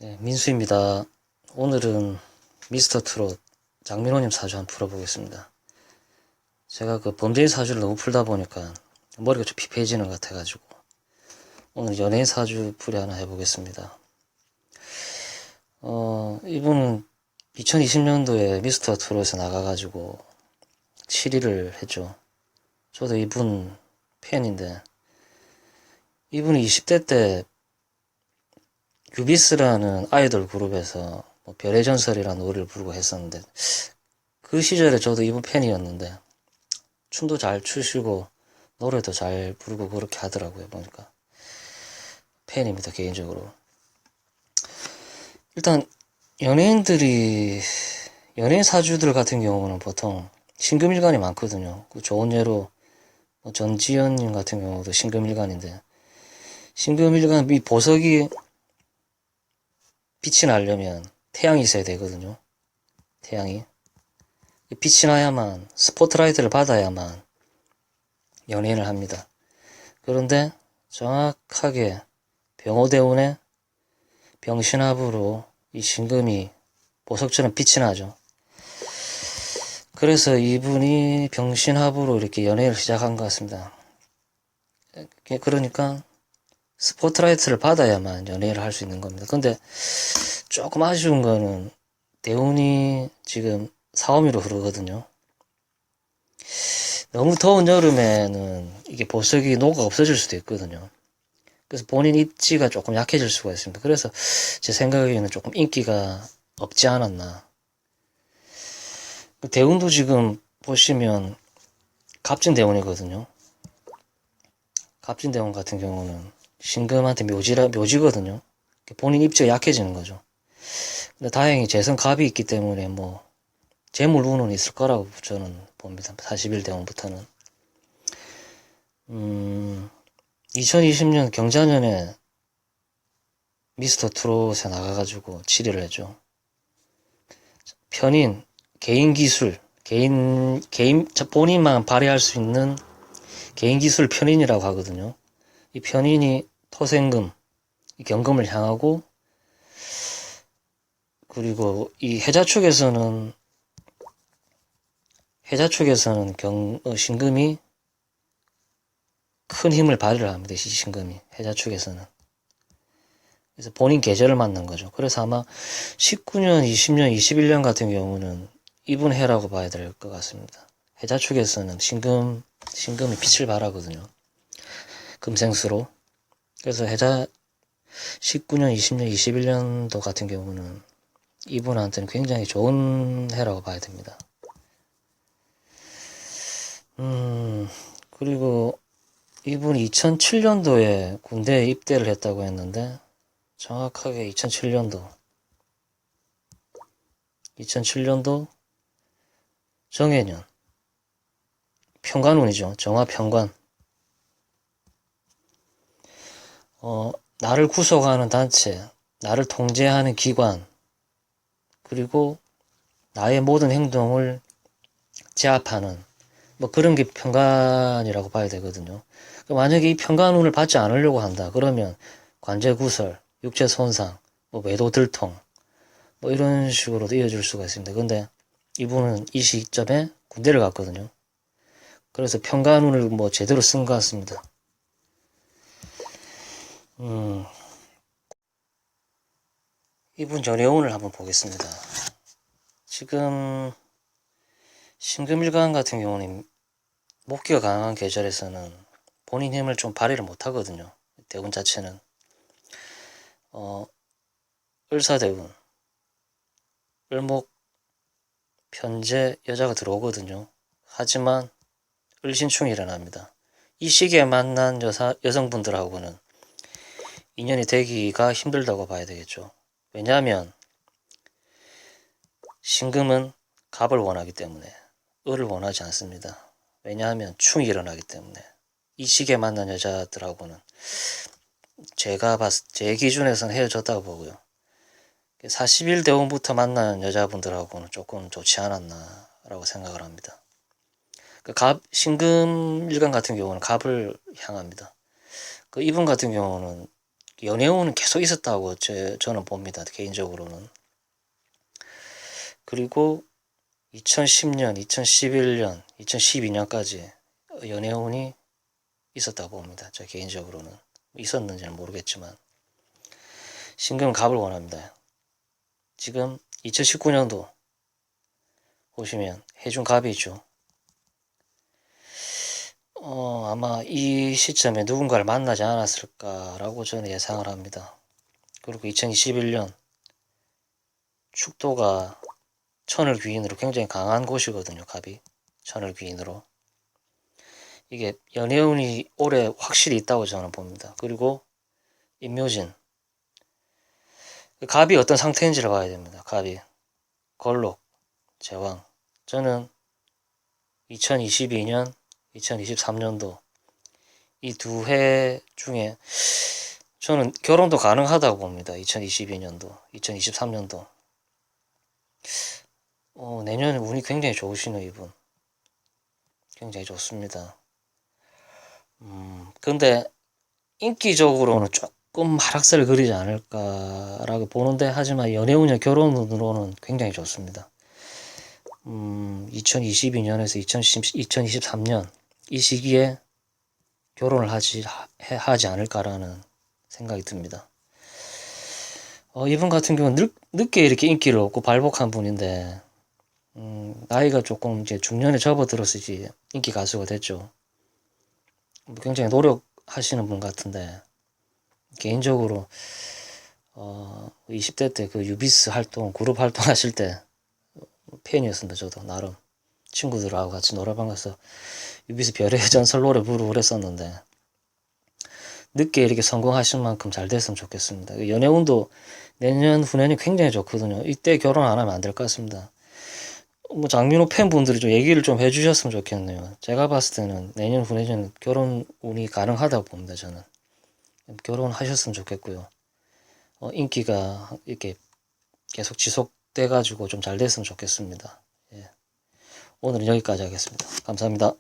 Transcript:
네, 민수입니다. 오늘은 미스터 트롯 장민호님 사주 한번 풀어보겠습니다. 제가 그 범죄인 사주를 너무 풀다 보니까 머리가 좀 피폐해지는 것 같아가지고 오늘 연예인 사주 풀이 하나 해보겠습니다. 이분은 2020년도에 미스터 트롯에 나가가지고 7위를 했죠. 저도 이분 팬인데, 이분이 20대 때 유비스라는 아이돌 그룹에서 뭐 별의 전설이라는 노래를 부르고 했었는데, 그 시절에 저도 이분 팬이었는데 춤도 잘 추시고 노래도 잘 부르고 그렇게 하더라고요. 보니까 팬입니다, 개인적으로. 일단 연예인 사주들 같은 경우는 보통 신금일간이 많거든요. 그 좋은 예로 뭐 전지현님 같은 경우도 신금일간인데, 신금일간 이 보석이 빛이 나려면 태양이 있어야 되거든요. 태양이 빛이 나야만, 스포트라이트를 받아야만 연예인을 합니다. 그런데 정확하게 병오대운의 병신합으로 이 신금이 보석처럼 빛이 나죠. 그래서 이분이 병신합으로 이렇게 연예를 시작한 것 같습니다. 그러니까 스포트라이트를 받아야만 연예를 할 수 있는 겁니다. 근데 조금 아쉬운 거는 대운이 지금 사오미로 흐르거든요. 너무 더운 여름에는 이게 보석이 녹아 없어질 수도 있거든요. 그래서 본인 입지가 조금 약해질 수가 있습니다. 그래서 제 생각에는 조금 인기가 없지 않았나. 대운도 지금 보시면 갑진대운이거든요. 갑진대운 같은 경우는 신금한테 묘지거든요. 본인 입지가 약해지는 거죠. 근데 다행히 재성갑이 있기 때문에 뭐 재물운은 있을 거라고 저는 봅니다. 41대운부터는. 2020년 경자년에 미스터 트롯에 나가가지고 7위를 했죠. 편인, 개인 기술, 본인만 발휘할 수 있는 개인 기술 편인이라고 하거든요. 이 편인이 토생금, 이 경금을 향하고, 그리고 이 해자 축에서는 신금이 큰 힘을 발휘를 합니다. 이 신금이 해자 축에서는. 그래서 본인 계절을 만난 거죠. 그래서 아마 19년, 20년, 21년 같은 경우는 이분 해라고 봐야 될 것 같습니다. 해자 축에서는 신금이 빛을 발하거든요. 금생수로. 그래서 해자 19년, 20년, 21년도 같은 경우는 이분한테는 굉장히 좋은 해라고 봐야 됩니다. 그리고 이분이 2007년도에 군대에 입대를 했다고 했는데, 정확하게 2007년도 정해년 평관운이죠. 정화평관. 나를 구속하는 단체, 나를 통제하는 기관, 그리고 나의 모든 행동을 제압하는 뭐 그런 게 평관이라고 봐야 되거든요. 만약에 이 평관운을 받지 않으려고 한다 그러면 관제 구설, 육체 손상, 뭐 외도 들통, 뭐 이런 식으로도 이어질 수가 있습니다. 근데 이분은 이 시점에 군대를 갔거든요. 그래서 평관운을 뭐 제대로 쓴 것 같습니다. 이분 연애운을 한번 보겠습니다. 지금 신금일간 같은 경우는 목기가 강한 계절에서는 본인 힘을 좀 발휘를 못 하거든요. 대운 자체는 을사대운, 을목, 편재 여자가 들어오거든요. 하지만 을신충이 일어납니다. 이 시기에 만난 여성분들하고는 인연이 되기가 힘들다고 봐야 되겠죠. 왜냐하면 신금은 갑을 원하기 때문에 을을 원하지 않습니다. 왜냐하면 충이 일어나기 때문에. 이 시기에 만난 여자들하고는 제 기준에서는 헤어졌다고 보고요. 41대운부터 만난 여자분들하고는 조금 좋지 않았나 라고 생각을 합니다. 신금일간 같은 경우는 갑을 향합니다. 이분 같은 경우는 연애운은 계속 있었다고 저는 봅니다. 개인적으로는. 그리고 2010년, 2011년, 2012년까지 연애운이 있었다고 봅니다. 저 개인적으로는. 있었는지는 모르겠지만. 신금 갑을 원합니다. 지금 2019년도 보시면 해준 갑이 있죠. 아마 이 시점에 누군가를 만나지 않았을까라고 저는 예상을 합니다. 그리고 2021년 축도가 천을 귀인으로 굉장히 강한 곳이거든요. 갑이 천을 귀인으로. 이게 연애운이 올해 확실히 있다고 저는 봅니다. 그리고 임묘진 갑이 어떤 상태인지를 봐야 됩니다. 갑이 걸록, 제왕. 저는 2022년, 2023년도 이 두 해 중에 저는 결혼도 가능하다고 봅니다. 2022년도, 2023년도. 내년에 운이 굉장히 좋으시네요, 이분. 굉장히 좋습니다. 근데 인기적으로는 조금 하락세를 그리지 않을까라고 보는데, 하지만 연애운이나 결혼운으로는 굉장히 좋습니다. 2022년에서 2023년 이 시기에 결혼을 하지 않을까라는 생각이 듭니다. 이분 같은 경우는 늦게 이렇게 인기를 얻고 발복한 분인데, 나이가 조금 이제 중년에 접어들었을지 인기 가수가 됐죠. 굉장히 노력하시는 분 같은데, 개인적으로 20대 때 그 유비스 활동, 그룹 활동하실 때 팬이었습니다. 저도 나름 친구들하고 같이 노래방 가서 유비스 별의 전설 노래 부르고 그랬었는데, 늦게 이렇게 성공하신 만큼 잘 됐으면 좋겠습니다. 연애운도 내년 후년이 굉장히 좋거든요. 이때 결혼 안 하면 안 될 것 같습니다. 뭐 장민호 팬분들이 좀 얘기를 좀 해주셨으면 좋겠네요. 제가 봤을 때는 내년 후년에는 결혼 운이 가능하다고 봅니다. 저는 결혼하셨으면 좋겠고요. 인기가 이렇게 계속 지속돼 가지고 좀 잘 됐으면 좋겠습니다. 예. 오늘은 여기까지 하겠습니다. 감사합니다.